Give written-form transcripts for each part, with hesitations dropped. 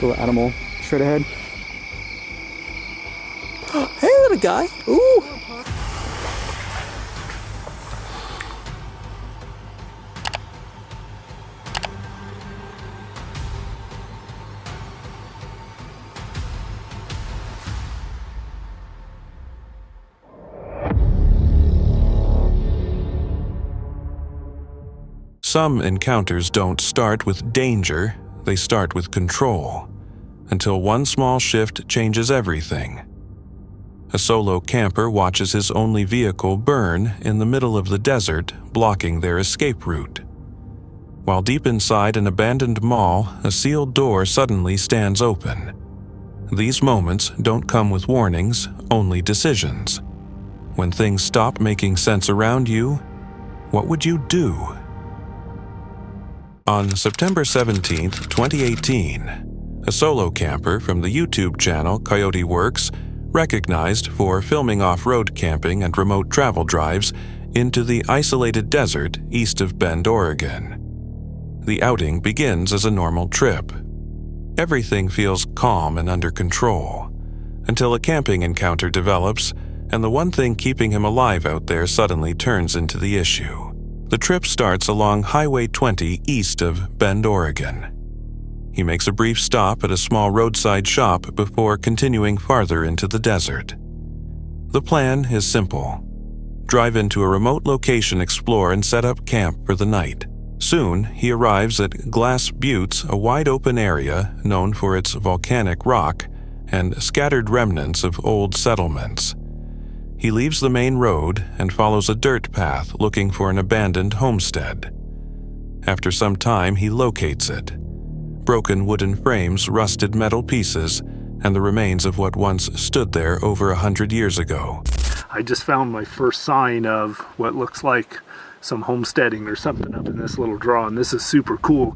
Little animal straight ahead. Hey, little guy. Ooh. Some encounters don't start with danger, they start with control, until one small shift changes everything. A solo camper watches his only vehicle burn in the middle of the desert, blocking their escape route. While deep inside an abandoned mall, a sealed door suddenly stands open. These moments don't come with warnings, only decisions. When things stop making sense around you, what would you do? On September 17, 2018, a solo camper from the YouTube channel Coyote Works recognized for filming off-road camping and remote travel drives into the isolated desert east of Bend, Oregon. The outing begins as a normal trip. Everything feels calm and under control, until a camping encounter develops and the one thing keeping him alive out there suddenly turns into the issue. The trip starts along Highway 20 east of Bend, Oregon. He makes a brief stop at a small roadside shop before continuing farther into the desert. The plan is simple. Drive into a remote location, explore, and set up camp for the night. Soon, he arrives at Glass Buttes, a wide-open area known for its volcanic rock and scattered remnants of old settlements. He leaves the main road and follows a dirt path looking for an abandoned homestead. After some time, he locates it. Broken wooden frames, rusted metal pieces, and the remains of what once stood there over 100 years ago. I just found my first sign of what looks like some homesteading or something up in this little draw, and this is super cool.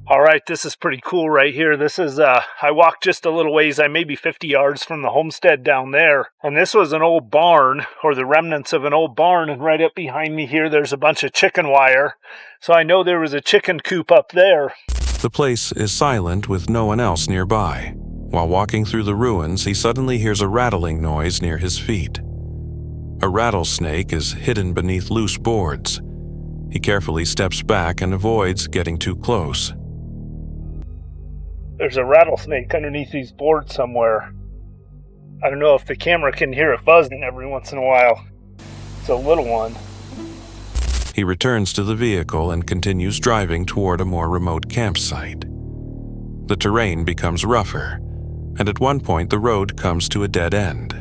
All right, this is pretty cool right here. This is, I walked just a little ways. I'm maybe 50 yards from the homestead down there. And this was an old barn, or the remnants of an old barn. And right up behind me here, there's a bunch of chicken wire. So I know there was a chicken coop up there. The place is silent with no one else nearby. While walking through the ruins, he suddenly hears a rattling noise near his feet. A rattlesnake is hidden beneath loose boards. He carefully steps back and avoids getting too close. There's a rattlesnake underneath these boards somewhere. I don't know if the camera can hear it buzzing every once in a while. It's a little one. He returns to the vehicle and continues driving toward a more remote campsite. The terrain becomes rougher, and at one point the road comes to a dead end.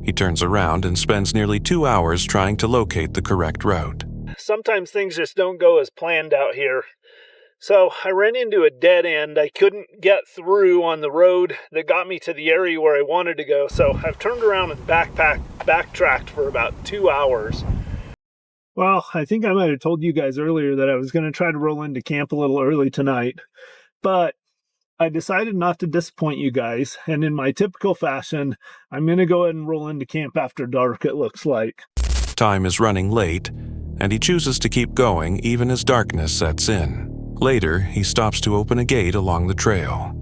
He turns around and spends nearly 2 hours trying to locate the correct route. Sometimes things just don't go as planned out here. So I ran into a dead end. I couldn't get through on the road that got me to the area where I wanted to go. So I've turned around and backtracked for about 2 hours. Well, I think I might have told you guys earlier that I was going to try to roll into camp a little early tonight. But I decided not to disappoint you guys. And in my typical fashion, I'm going to go ahead and roll into camp after dark, it looks like. Time is running late, and he chooses to keep going even as darkness sets in. Later, he stops to open a gate along the trail.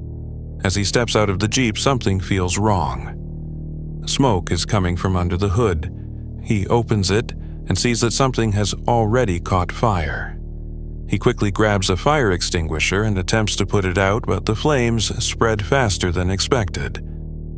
As he steps out of the Jeep, something feels wrong. Smoke is coming from under the hood. He opens it and sees that something has already caught fire. He quickly grabs a fire extinguisher and attempts to put it out, but the flames spread faster than expected.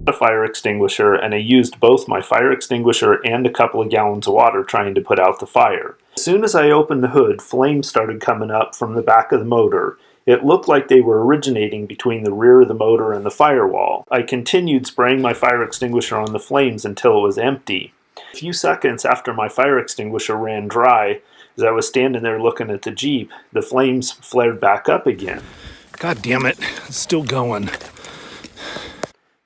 A fire extinguisher, and I used both my fire extinguisher and a couple of gallons of water trying to put out the fire. As soon as I opened the hood, flames started coming up from the back of the motor. It looked like they were originating between the rear of the motor and the firewall. I continued spraying my fire extinguisher on the flames until it was empty. A few seconds after my fire extinguisher ran dry, as I was standing there looking at the Jeep, the flames flared back up again. God damn it, it's still going.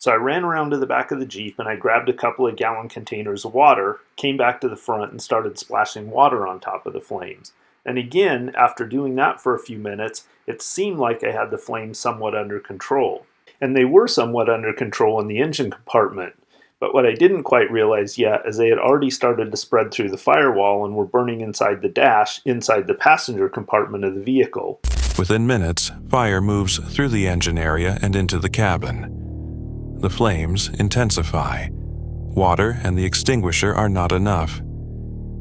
So I ran around to the back of the Jeep and I grabbed a couple of gallon containers of water, came back to the front and started splashing water on top of the flames. And again, after doing that for a few minutes, it seemed like I had the flames somewhat under control. And they were somewhat under control in the engine compartment. But what I didn't quite realize yet is they had already started to spread through the firewall and were burning inside the dash, inside the passenger compartment of the vehicle. Within minutes, fire moves through the engine area and into the cabin. The flames intensify. Water and the extinguisher are not enough.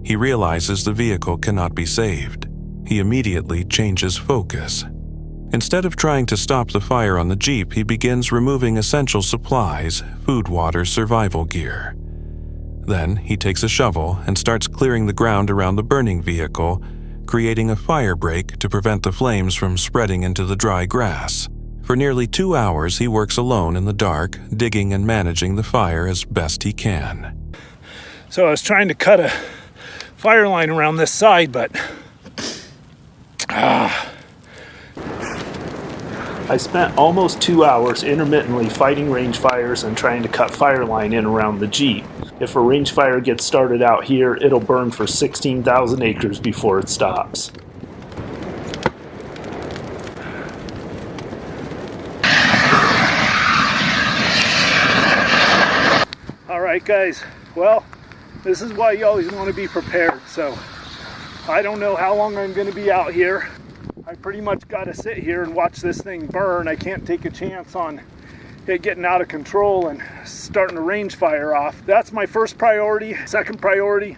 He realizes the vehicle cannot be saved. He immediately changes focus. Instead of trying to stop the fire on the Jeep, he begins removing essential supplies, food, water, survival gear. Then he takes a shovel and starts clearing the ground around the burning vehicle, creating a fire break to prevent the flames from spreading into the dry grass. For nearly 2 hours, he works alone in the dark, digging and managing the fire as best he can. So I was trying to cut a fire line around this side, but I spent almost 2 hours intermittently fighting range fires and trying to cut fire line in around the Jeep. If a range fire gets started out here, it'll burn for 16,000 acres before it stops. Alright guys, well, this is why you always want to be prepared. So I don't know how long I'm going to be out here. I pretty much got to sit here and watch this thing burn. I can't take a chance on it getting out of control and starting to range fire off. That's my first priority. Second priority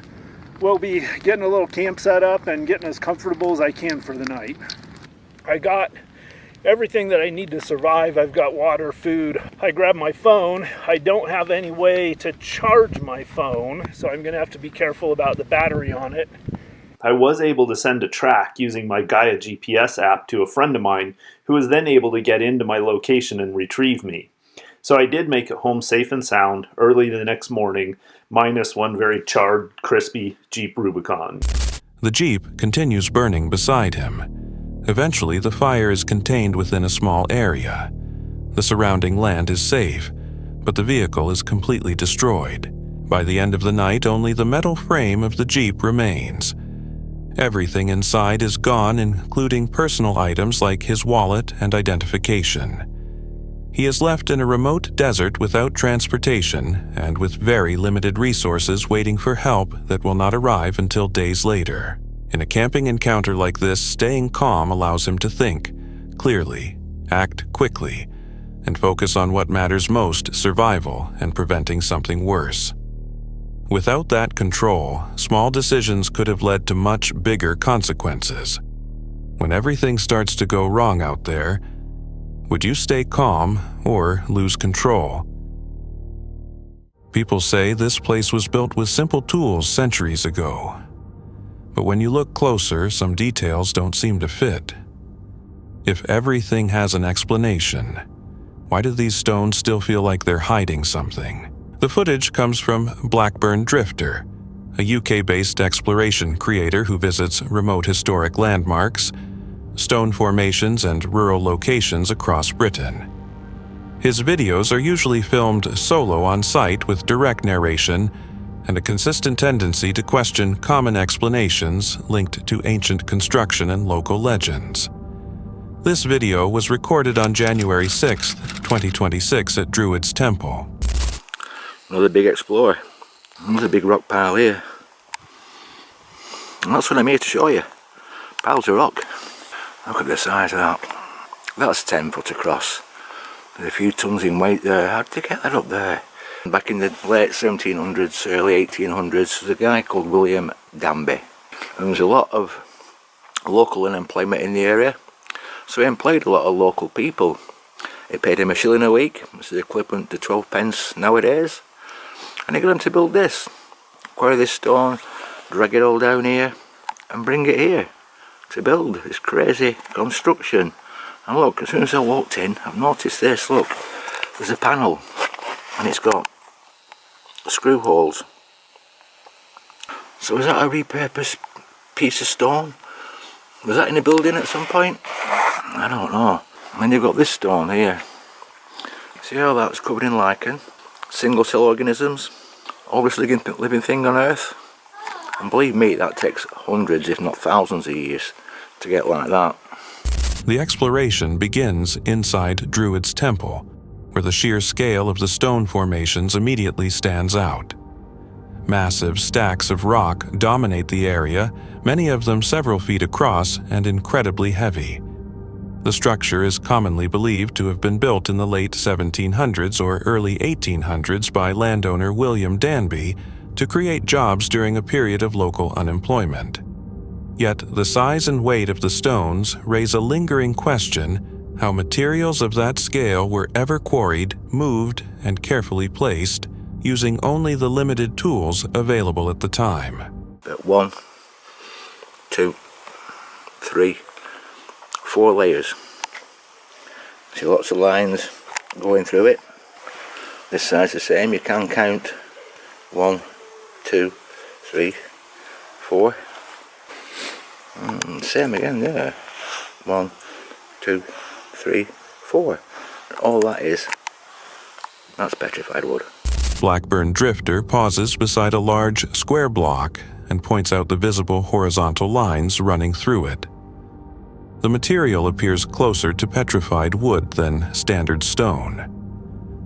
will be getting a little camp set up and getting as comfortable as I can for the night. I got everything that I need to survive. I've got water, food. I grabbed my phone. I don't have any way to charge my phone, so I'm going to have to be careful about the battery on it. I was able to send a track using my Gaia GPS app to a friend of mine who was then able to get into my location and retrieve me. So I did make it home safe and sound early the next morning, minus one very charred, crispy Jeep Rubicon. The Jeep continues burning beside him. Eventually, the fire is contained within a small area. The surrounding land is safe, but the vehicle is completely destroyed. By the end of the night, only the metal frame of the Jeep remains. Everything inside is gone, including personal items like his wallet and identification. He is left in a remote desert without transportation and with very limited resources, waiting for help that will not arrive until days later. In a camping encounter like this, staying calm allows him to think clearly, act quickly, and focus on what matters most: survival and preventing something worse. Without that control, small decisions could have led to much bigger consequences. When everything starts to go wrong out there, would you stay calm or lose control? People say this place was built with simple tools centuries ago. But when you look closer, some details don't seem to fit. If everything has an explanation, why do these stones still feel like they're hiding something? The footage comes from Blackburn Drifter, a UK-based exploration creator who visits remote historic landmarks, stone formations, and rural locations across Britain. His videos are usually filmed solo on site with direct narration and a consistent tendency to question common explanations linked to ancient construction and local legends. This video was recorded on January 6, 2026 at Druid's Temple. Another big explorer. Another big rock pile here. And that's what I'm here to show you. Piles of rock. Look at the size of that. That's 10 foot across. There's a few tons in weight there. How did they get that up there? Back in the late 1700s, early 1800s, there's a guy called William Danby. And there's a lot of local unemployment in the area. So he employed a lot of local people. He paid him £1 a week, which is equivalent to 12 pence nowadays. And he got him to build this. Quarry this stone, drag it all down here, and bring it here to build this crazy construction. And look, as soon as I walked in, I've noticed this. Look, there's a panel, and it's got screw holes. So is that a repurposed piece of stone? Was that in a building at some point? I don't know. And then you've got this stone here. See how that's covered in lichen? Single cell organisms. Oldest living thing on earth. And believe me, that takes hundreds if not thousands of years to get like that. The exploration begins inside Druid's Temple, where where the sheer scale of the stone formations immediately stands out. Massive stacks of rock dominate the area, many of them several feet across and incredibly heavy. The structure is commonly believed to have been built in the late 1700s or early 1800s by landowner William Danby to create jobs during a period of local unemployment. Yet the size and weight of the stones raise a lingering question how materials of that scale were ever quarried, moved, and carefully placed, using only the limited tools available at the time. But 1, 2, 3, 4 layers. See lots of lines going through it. This side's the same, you can count 1, 2, 3, 4. Same again there. 1, 2, 3, 4. All that's petrified wood. Blackburn Drifter pauses beside a large square block and points out the visible horizontal lines running through it. The material appears closer to petrified wood than standard stone.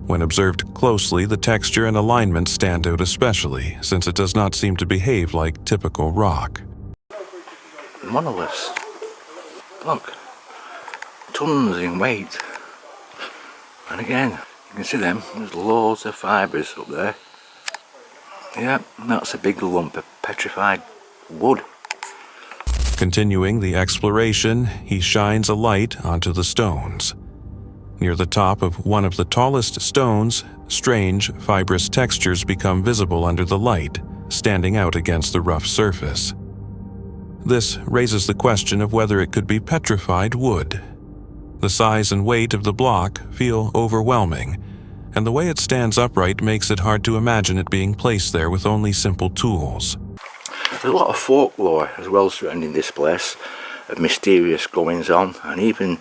When observed closely, the texture and alignment stand out especially, since it does not seem to behave like typical rock. Monoliths. Look, tons in weight. And again, you can see them, there's loads of fibres up there. Yeah, that's a big lump of petrified wood. Continuing the exploration, he shines a light onto the stones. Near the top of one of the tallest stones, strange, fibrous textures become visible under the light, standing out against the rough surface. This raises the question of whether it could be petrified wood. The size and weight of the block feel overwhelming, and the way it stands upright makes it hard to imagine it being placed there with only simple tools. There's a lot of folklore as well surrounding this place, of mysterious goings-on, and even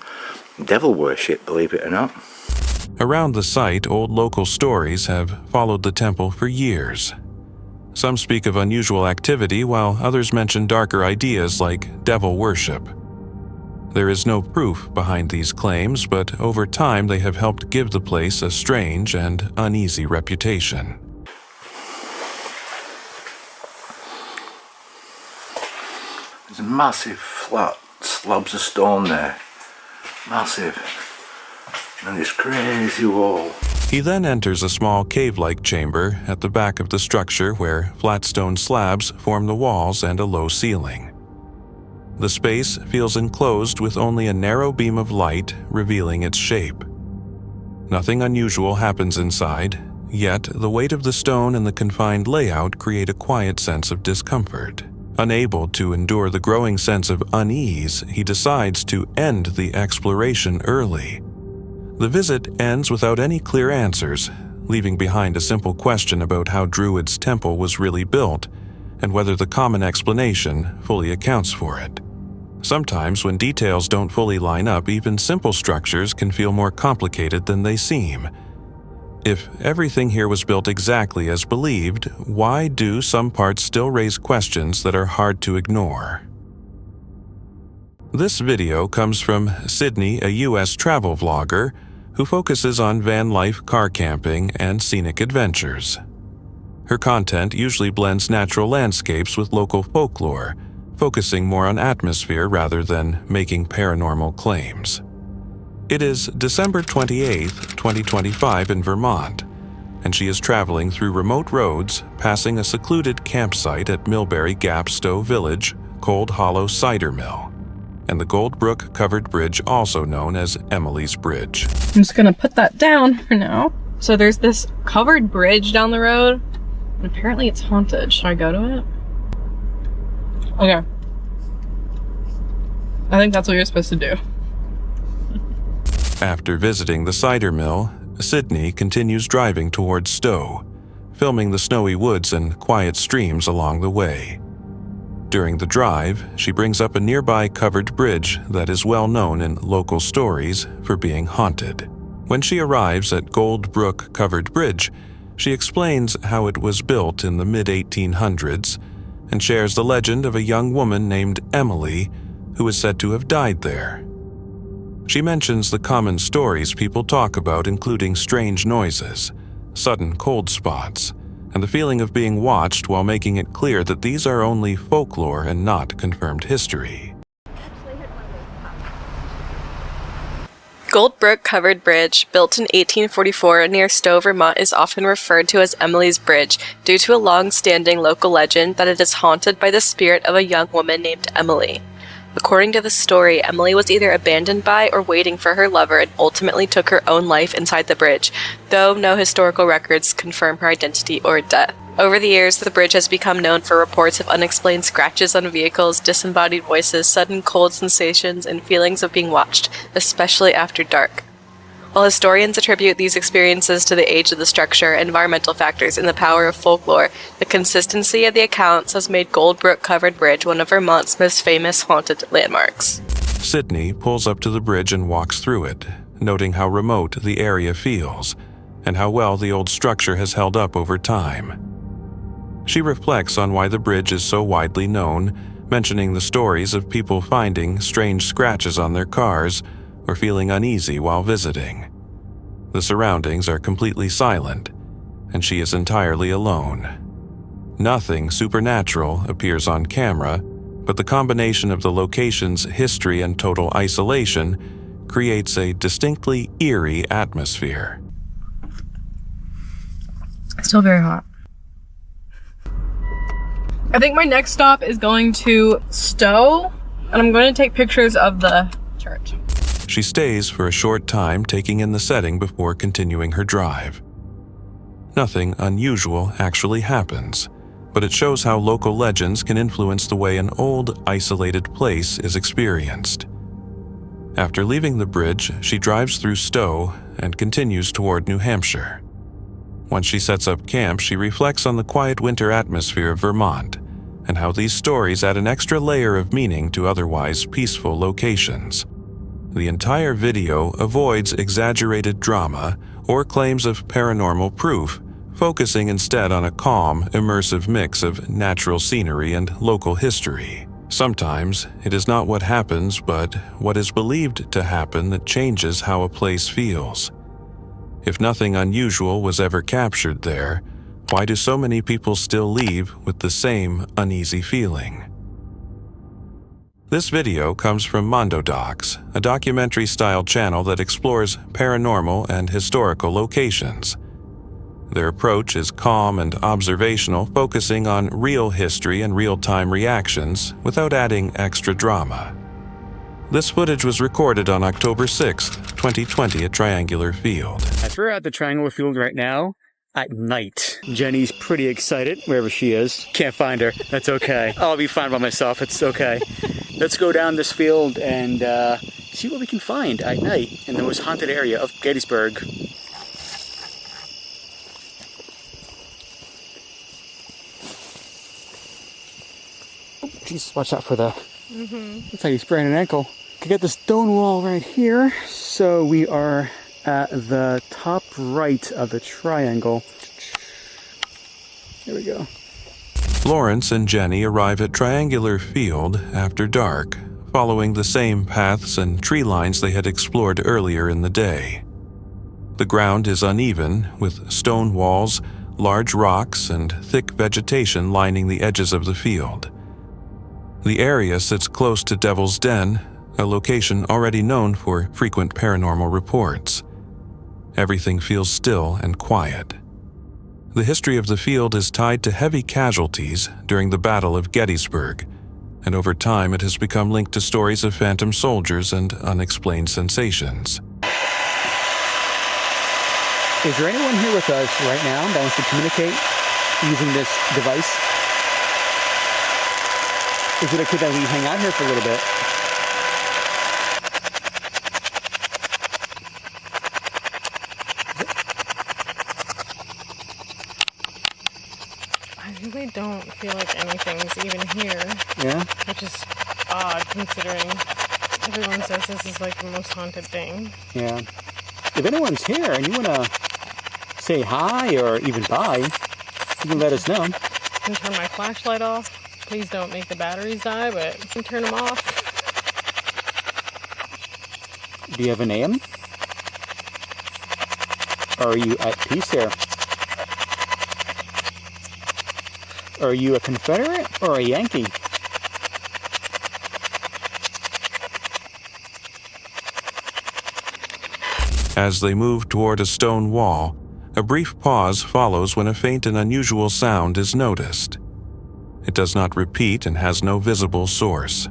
devil worship, believe it or not. Around the site, old local stories have followed the temple for years. Some speak of unusual activity, while others mention darker ideas like devil worship. There is no proof behind these claims, but over time they have helped give the place a strange and uneasy reputation. There's massive flat slabs of stone there. Massive. And this crazy wall. He then enters a small cave-like chamber at the back of the structure where flat stone slabs form the walls and a low ceiling. The space feels enclosed with only a narrow beam of light revealing its shape. Nothing unusual happens inside, yet the weight of the stone and the confined layout create a quiet sense of discomfort. Unable to endure the growing sense of unease, he decides to end the exploration early. The visit ends without any clear answers, leaving behind a simple question about how Druid's temple was really built and whether the common explanation fully accounts for it. Sometimes, when details don't fully line up, even simple structures can feel more complicated than they seem. If everything here was built exactly as believed, why do some parts still raise questions that are hard to ignore? This video comes from Sydney, a US travel vlogger who focuses on van life, car camping, and scenic adventures. Her content usually blends natural landscapes with local folklore, focusing more on atmosphere rather than making paranormal claims. It is December 28, 2025 in Vermont, and she is traveling through remote roads, passing a secluded campsite at Millbury Gap Stowe Village, Cold Hollow Cider Mill, and the Goldbrook Covered Bridge, also known as Emily's Bridge. I'm just gonna put that down for now. So there's this covered bridge down the road, and apparently it's haunted. Should I go to it? Okay. I think that's what you're supposed to do. After visiting the cider mill, Sydney continues driving towards Stowe, filming the snowy woods and quiet streams along the way. During the drive, she brings up a nearby covered bridge that is well known in local stories for being haunted. When she arrives at Goldbrook Covered Bridge, she explains how it was built in the mid-1800s and shares the legend of a young woman named Emily who is said to have died there. She mentions the common stories people talk about, including strange noises, sudden cold spots, and the feeling of being watched, while making it clear that these are only folklore and not confirmed history. Goldbrook Covered Bridge, built in 1844 near Stowe, Vermont, is often referred to as Emily's Bridge due to a long-standing local legend that it is haunted by the spirit of a young woman named Emily. According to the story, Emily was either abandoned by or waiting for her lover and ultimately took her own life inside the bridge, though no historical records confirm her identity or death. Over the years, the bridge has become known for reports of unexplained scratches on vehicles, disembodied voices, sudden cold sensations, and feelings of being watched, especially after dark. While historians attribute these experiences to the age of the structure, environmental factors, and the power of folklore, the consistency of the accounts has made Goldbrook Covered Bridge one of Vermont's most famous haunted landmarks. Sydney pulls up to the bridge and walks through it, noting how remote the area feels and how well the old structure has held up over time. She reflects on why the bridge is so widely known, mentioning the stories of people finding strange scratches on their cars or feeling uneasy while visiting. The surroundings are completely silent, and she is entirely alone. Nothing supernatural appears on camera, but the combination of the location's history and total isolation creates a distinctly eerie atmosphere. Still very hot. I think my next stop is going to Stowe, and I'm going to take pictures of the church. She stays for a short time, taking in the setting before continuing her drive. Nothing unusual actually happens, but it shows how local legends can influence the way an old, isolated place is experienced. After leaving the bridge, she drives through Stowe and continues toward New Hampshire. Once she sets up camp, she reflects on the quiet winter atmosphere of Vermont and how these stories add an extra layer of meaning to otherwise peaceful locations. The entire video avoids exaggerated drama or claims of paranormal proof, focusing instead on a calm, immersive mix of natural scenery and local history. Sometimes it is not what happens, but what is believed to happen that changes how a place feels. If nothing unusual was ever captured there, why do so many people still leave with the same uneasy feeling? This video comes from Mondo Docs, a documentary-style channel that explores paranormal and historical locations. Their approach is calm and observational, focusing on real history and real-time reactions without adding extra drama. This footage was recorded on October 6, 2020 at Triangular Field. As we're at the Triangular Field right now, at night. Jenny's pretty excited wherever she is. Can't find her. That's okay. I'll be fine by myself. It's okay. Let's go down this field and see what we can find at night in the most haunted area of Gettysburg. Oh, jeez, watch out for the... Looks like he's spraining an ankle. Could get the stone wall right here. So we are at the top right of the triangle. There we go. Lawrence and Jenny arrive at Triangular Field after dark, following the same paths and tree lines they had explored earlier in the day. The ground is uneven, with stone walls, large rocks, and thick vegetation lining the edges of the field. The area sits close to Devil's Den, a location already known for frequent paranormal reports. Everything feels still and quiet. The history of the field is tied to heavy casualties during the Battle of Gettysburg, and over time it has become linked to stories of phantom soldiers and unexplained sensations. Is there anyone here with us right now that wants to communicate using this device? Is it okay that we hang out here for a little bit? I really don't feel like anything's even here. Yeah? Which is odd considering everyone says this is like the most haunted thing. Yeah. If anyone's here and you want to say hi or even bye, you can let us know. I can turn my flashlight off. Please don't make the batteries die, but you can turn them off. Do you have a name? Are you at peace here? Are you a Confederate or a Yankee? As they move toward a stone wall, a brief pause follows when a faint and unusual sound is noticed. It does not repeat and has no visible source.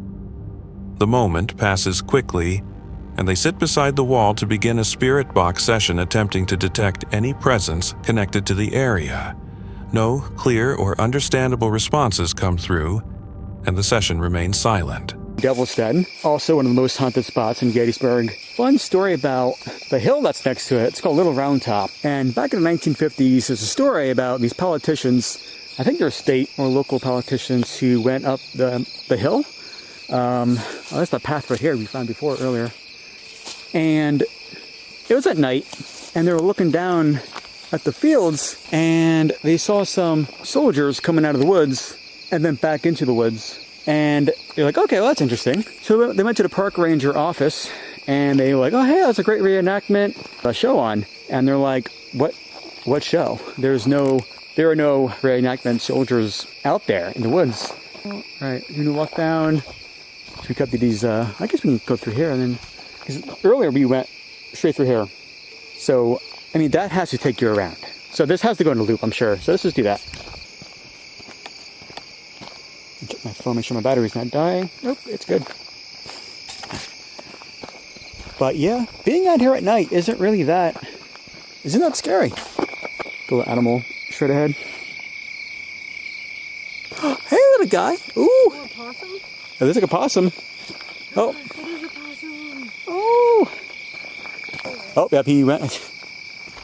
The moment passes quickly, and they sit beside the wall to begin a spirit box session attempting to detect any presence connected to the area. No clear or understandable responses come through, and the session remains silent. Devil's Den, also one of the most haunted spots in Gettysburg. Fun story about the hill that's next to it. It's called Little Round Top. And back in the 1950s, there's a story about these politicians, I think they're state or local politicians, who went up the hill. That's the path right here we found before earlier. And it was at night, and they were looking down at the fields, and they saw some soldiers coming out of the woods and then back into the woods. And they're like, okay, well, that's interesting. So they went to the park ranger office, and they were like, oh, hey, that's a great reenactment show on. And they're like, what show? There are no reenactment soldiers out there in the woods. All right, we're gonna walk down. So we cut these, I guess we can go through here, and then, because earlier we went straight through here. So, I mean, that has to take you around. So this has to go in a loop, I'm sure. So let's just do that. Check my phone, make sure my battery's not dying. Nope, it's good. But yeah, being out here at night isn't that scary. Go little animal straight ahead. Hey, little guy. Ooh. Oh, a possum? Oh, there's like a possum. Oh. It is a possum. Oh. Oh, yep, he went.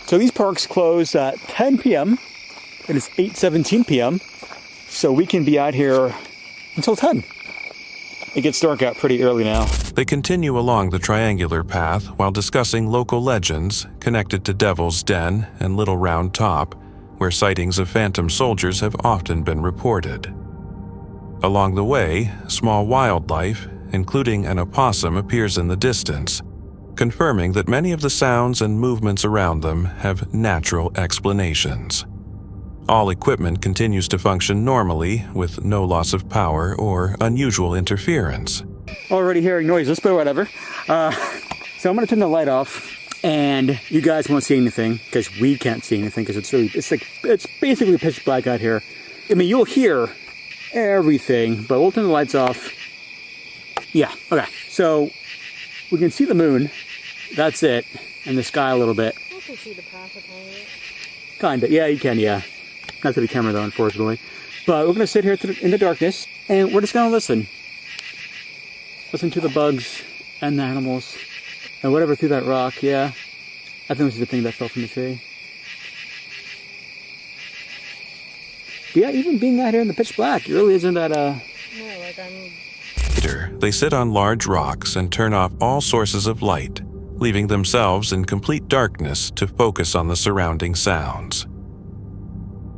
So these parks close at 10 p.m. It is 8:17 p.m. So we can be out here until 10. It gets dark out pretty early now. They continue along the triangular path while discussing local legends connected to Devil's Den and Little Round Top, where sightings of phantom soldiers have often been reported. Along the way, small wildlife, including an opossum, appears in the distance, confirming that many of the sounds and movements around them have natural explanations. All equipment continues to function normally with no loss of power or unusual interference. Already hearing noises, but whatever. So I'm going to turn the light off, and you guys won't see anything because we can't see anything because it's basically pitch black out here. I mean, you'll hear everything, but we'll turn the lights off. Yeah, okay. So we can see the moon. That's it, and the sky a little bit. I can see the path of it. Kinda, yeah, you can, yeah. Not to the camera though, unfortunately. But we're gonna sit here in the darkness, and we're just gonna listen. Listen to the bugs and the animals and whatever through that rock. Yeah, I think this is the thing that fell from the tree. But yeah, even being out here in the pitch black, it really isn't that No, like I'm... Later, they sit on large rocks and turn off all sources of light, leaving themselves in complete darkness to focus on the surrounding sounds.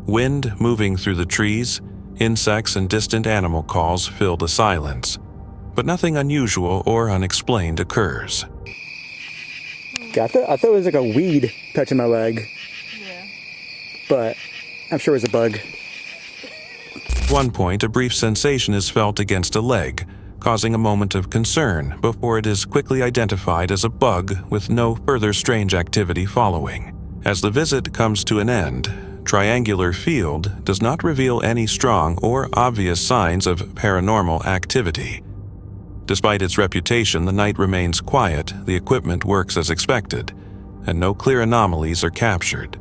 Wind moving through the trees, insects and distant animal calls fill the silence, but nothing unusual or unexplained occurs. I thought it was like a weed touching my leg. Yeah. But I'm sure it was a bug. At one point, a brief sensation is felt against a leg, causing a moment of concern before it is quickly identified as a bug with no further strange activity following. As the visit comes to an end, Triangular Field does not reveal any strong or obvious signs of paranormal activity. Despite its reputation, the night remains quiet, the equipment works as expected, and no clear anomalies are captured.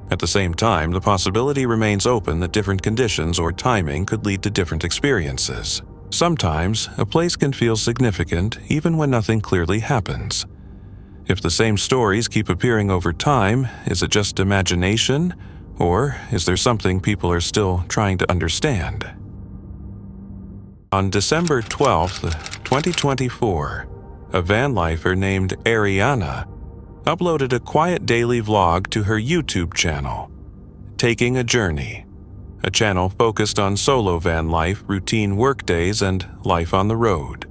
At the same time, the possibility remains open that different conditions or timing could lead to different experiences. Sometimes, a place can feel significant even when nothing clearly happens. If the same stories keep appearing over time, is it just imagination, or is there something people are still trying to understand? On December 12, 2024, a van lifer named Ariana uploaded a quiet daily vlog to her YouTube channel, Taking a Journey, a channel focused on solo van life, routine workdays, and life on the road.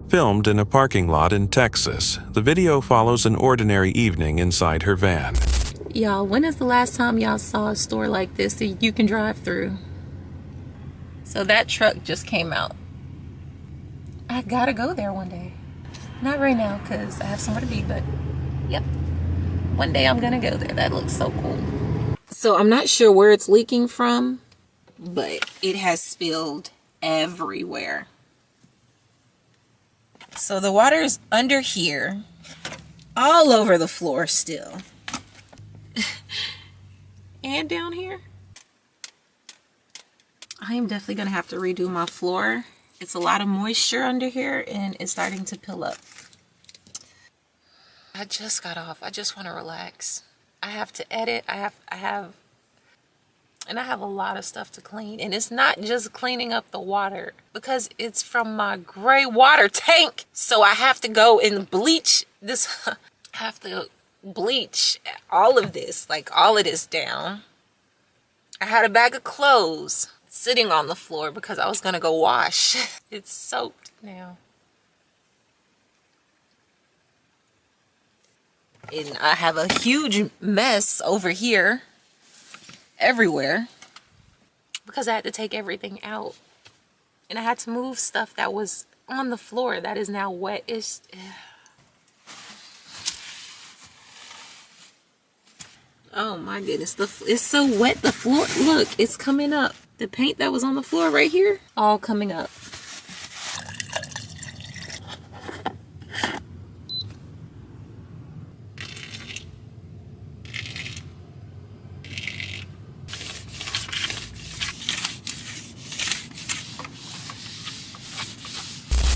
Filmed in a parking lot in Texas, the video follows an ordinary evening inside her van. Y'all, when is the last time y'all saw a store like this that you can drive through? So that truck just came out. I gotta go there one day. Not right now because I have somewhere to be, but yep. One day I'm gonna go there. That looks so cool. So I'm not sure where it's leaking from, but it has spilled everywhere. So the water is under here, all over the floor still. And down here. I am definitely gonna have to redo my floor. It's a lot of moisture under here and it's starting to pill up. I just got off. I just want to relax. I have to edit. I have a lot of stuff to clean. And it's not just cleaning up the water because it's from my gray water tank. So I have to go and bleach this. I have to bleach all of this, like all of this down. I had a bag of clothes sitting on the floor because I was gonna go wash. It's soaked now. And I have a huge mess over here, everywhere, because I had to take everything out. And I had to move stuff that was on the floor that is now wet. Oh my goodness, it's so wet, the floor. Look, it's coming up. The paint that was on the floor right here, all coming up.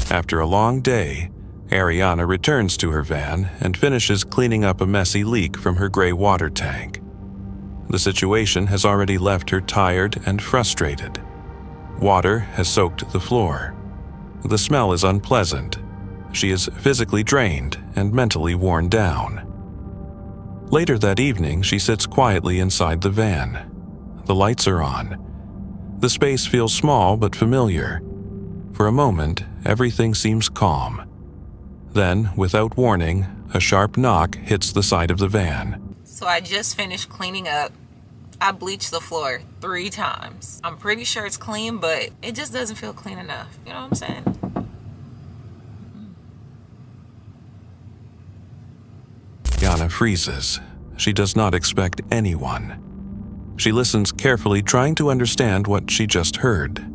After a long day, Ariana returns to her van and finishes cleaning up a messy leak from her gray water tank. The situation has already left her tired and frustrated. Water has soaked the floor. The smell is unpleasant. She is physically drained and mentally worn down. Later that evening, she sits quietly inside the van. The lights are on. The space feels small but familiar. For a moment, everything seems calm. Then, without warning, a sharp knock hits the side of the van. So I just finished cleaning up. I bleached the floor 3 times. I'm pretty sure it's clean, but it just doesn't feel clean enough. You know what I'm saying? Yana freezes. She does not expect anyone. She listens carefully, trying to understand what she just heard.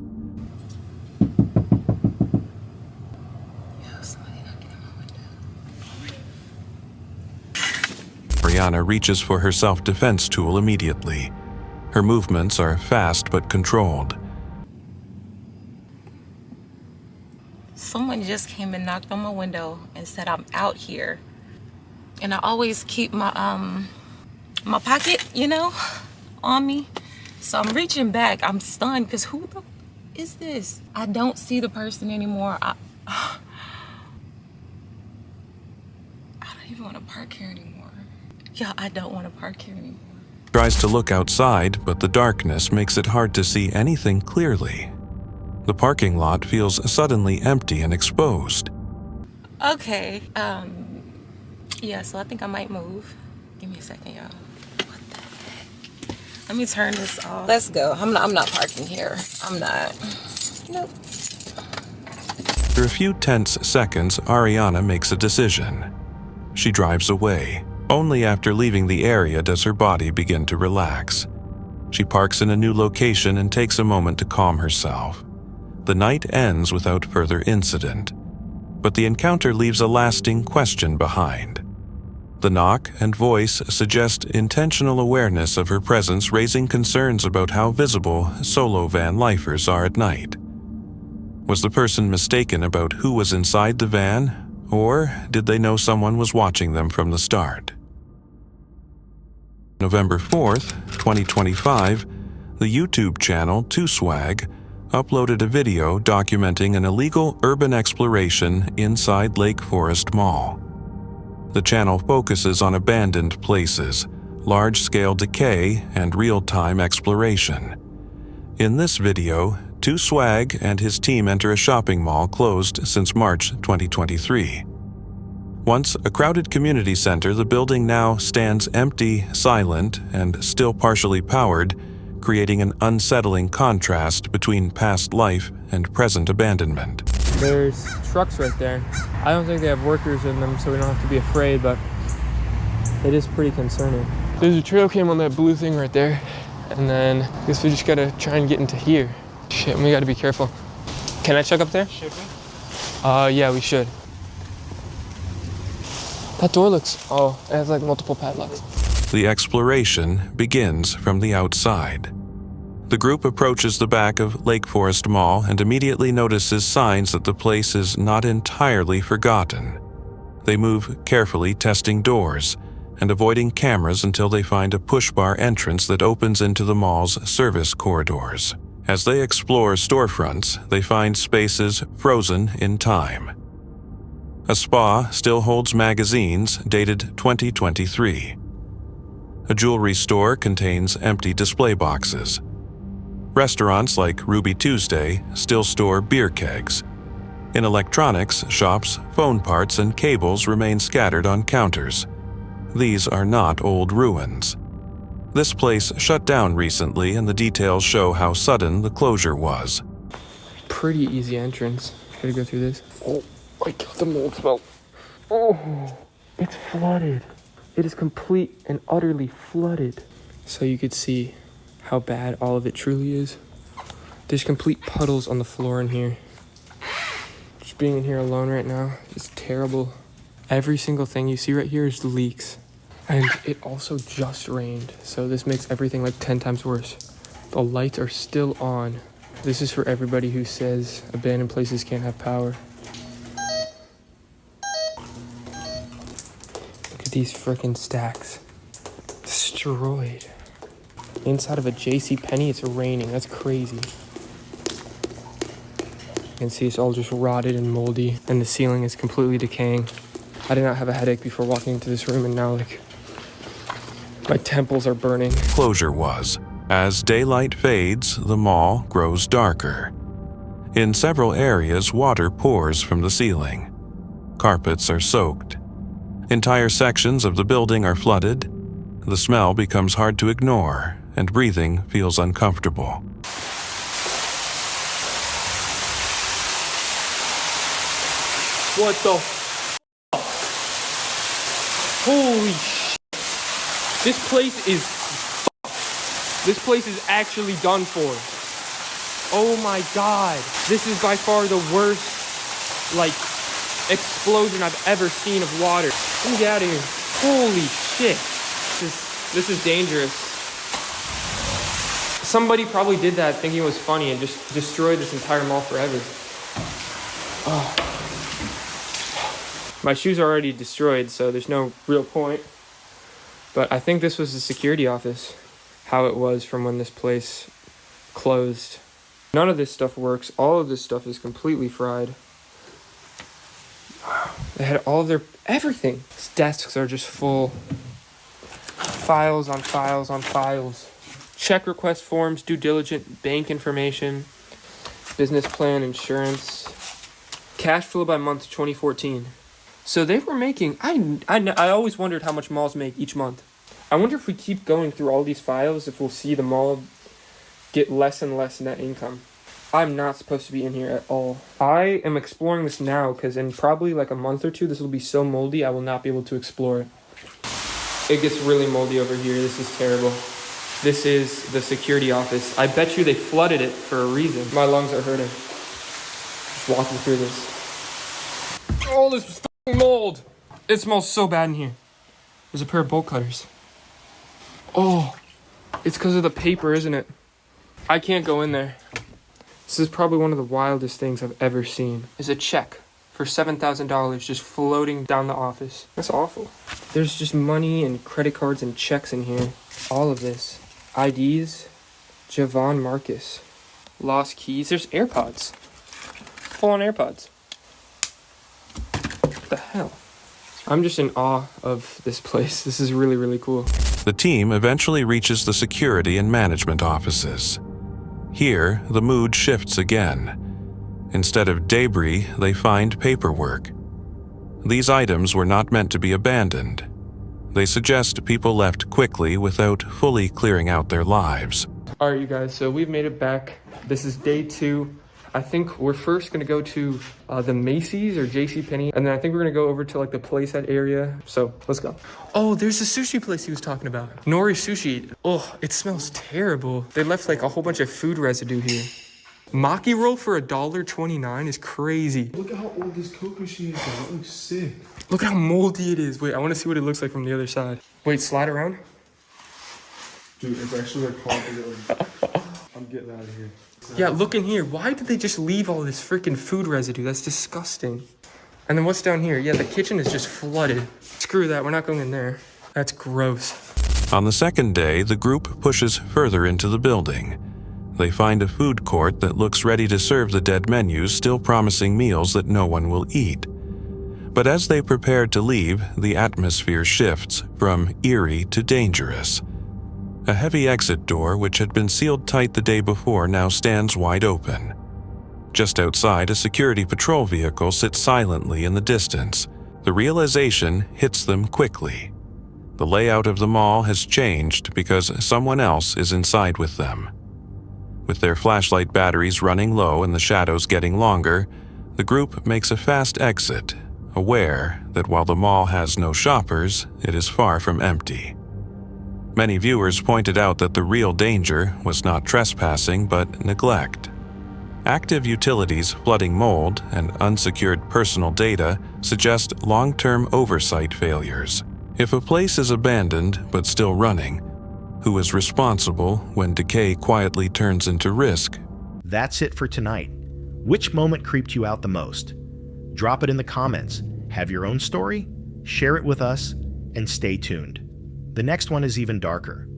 Ariana reaches for her self-defense tool immediately. Her movements are fast but controlled. Someone just came and knocked on my window and said I'm out here. And I always keep my my pocket, you know, on me. So I'm reaching back. I'm stunned because who the is this? I don't see the person anymore. I don't even want to park here anymore. Yeah, I don't want to park here anymore. Tries to look outside, but the darkness makes it hard to see anything clearly. The parking lot feels suddenly empty and exposed. Okay, yeah, so I think I might move. Give me a second, y'all. What the heck? Let me turn this off. Let's go. I'm not parking here. I'm not. Nope. After a few tense seconds, Ariana makes a decision. She drives away. Only after leaving the area does her body begin to relax. She parks in a new location and takes a moment to calm herself. The night ends without further incident, but the encounter leaves a lasting question behind. The knock and voice suggest intentional awareness of her presence, raising concerns about how visible solo van lifers are at night. Was the person mistaken about who was inside the van, or did they know someone was watching them from the start? November 4th, 2025, the YouTube channel 2Swag uploaded a video documenting an illegal urban exploration inside Lake Forest Mall. The channel focuses on abandoned places, large-scale decay, and real-time exploration. In this video, Two Swag and his team enter a shopping mall closed since March 2023. Once a crowded community center, the building now stands empty, silent, and still partially powered, creating an unsettling contrast between past life and present abandonment. There's trucks right there. I don't think they have workers in them, so we don't have to be afraid, but it is pretty concerning. There's a trail cam on that blue thing right there, and then I guess we just gotta try and get into here. Shit, we gotta be careful. Can I check up there? Should we? Yeah, we should. That door looks, it has like multiple padlocks. The exploration begins from the outside. The group approaches the back of Lake Forest Mall and immediately notices signs that the place is not entirely forgotten. They move carefully, testing doors and avoiding cameras until they find a push-bar entrance that opens into the mall's service corridors. As they explore storefronts, they find spaces frozen in time. A spa still holds magazines dated 2023. A jewelry store contains empty display boxes. Restaurants like Ruby Tuesday still store beer kegs. In electronics shops, phone parts and cables remain scattered on counters. These are not old ruins. This place shut down recently, and the details show how sudden the closure was. Pretty easy entrance. Gotta go through this. Oh my god, the mold smell. Oh, it's flooded. It is complete and utterly flooded. So you could see how bad all of it truly is. There's complete puddles on the floor in here. Just being in here alone right now is terrible. Every single thing you see right here is leaks. And it also just rained, so this makes everything like 10 times worse. The lights are still on. This is for everybody who says abandoned places can't have power. Look at these frickin' stacks. Destroyed. Inside of a JCPenney, it's raining. That's crazy. You can see it's all just rotted and moldy, and the ceiling is completely decaying. I did not have a headache before walking into this room, and now, my temples are burning. Closure was. As daylight fades, the mall grows darker. In several areas, water pours from the ceiling. Carpets are soaked. Entire sections of the building are flooded. The smell becomes hard to ignore, and breathing feels uncomfortable. What the f***? Holy sh**. This place is f***ed. This place is actually done for. Oh my god. This is by far the worst, explosion I've ever seen of water. Let me get out of here. Holy shit. This is dangerous. Somebody probably did that thinking it was funny and just destroyed this entire mall forever. Oh. My shoes are already destroyed, so there's no real point. But I think this was the security office, how it was from when this place closed. None of this stuff works. All of this stuff is completely fried. They had all of their everything. These desks are just full. Files on files on files. Check request forms, due diligence, bank information, business plan, insurance, cash flow by month 2014. So they were making, I always wondered how much malls make each month. I wonder if we keep going through all these files, if we'll see the mall get less and less net income. I'm not supposed to be in here at all. I am exploring this now because in probably a month or two, this will be so moldy, I will not be able to explore it. It gets really moldy over here. This is terrible. This is the security office. I bet you they flooded it for a reason. My lungs are hurting. Just walking through this. Oh, this is mold. It smells so bad in here. There's a pair of bolt cutters. Oh, it's because of the paper, isn't it? I can't go in there. This is probably one of the wildest things I've ever seen. Is a check for $7,000 just floating down the office. That's awful. There's just money and credit cards and checks in here. All of this. IDs. Javon Marcus. Lost keys. There's AirPods. Full-on AirPods. What the hell? I'm just in awe of this place. This is really, really cool. The team eventually reaches the security and management offices. Here, the mood shifts again. Instead of debris, they find paperwork. These items were not meant to be abandoned. They suggest people left quickly without fully clearing out their lives. All right, you guys, so we've made it back. This is day 2. I think we're first going to go to the Macy's or JCPenney, and then I think we're going to go over to like the Playset area. So let's go. Oh, there's the sushi place he was talking about. Nori Sushi. Oh, it smells terrible. They left like a whole bunch of food residue here. Maki roll for $1.29 is crazy. Look at how old this Coke machine is. That looks sick. Look how moldy it is. Wait, I want to see what it looks like from the other side. Wait, slide around. Dude, it's actually like hot. I'm getting out of here. Yeah, look in here. Why did they just leave all this freaking food residue? That's disgusting. And then what's down here? Yeah, the kitchen is just flooded. Screw that, we're not going in there. That's gross. On the second day, the group pushes further into the building. They find a food court that looks ready to serve the dead menus, still promising meals that no one will eat. But as they prepare to leave, the atmosphere shifts from eerie to dangerous. A heavy exit door, which had been sealed tight the day before, now stands wide open. Just outside, a security patrol vehicle sits silently in the distance. The realization hits them quickly. The layout of the mall has changed because someone else is inside with them. With their flashlight batteries running low and the shadows getting longer, the group makes a fast exit, aware that while the mall has no shoppers, it is far from empty. Many viewers pointed out that the real danger was not trespassing but neglect. Active utilities flooding mold and unsecured personal data suggest long-term oversight failures. If a place is abandoned but still running, who is responsible when decay quietly turns into risk? That's it for tonight. Which moment creeped you out the most? Drop it in the comments. Have your own story? Share it with us, and stay tuned. The next one is even darker.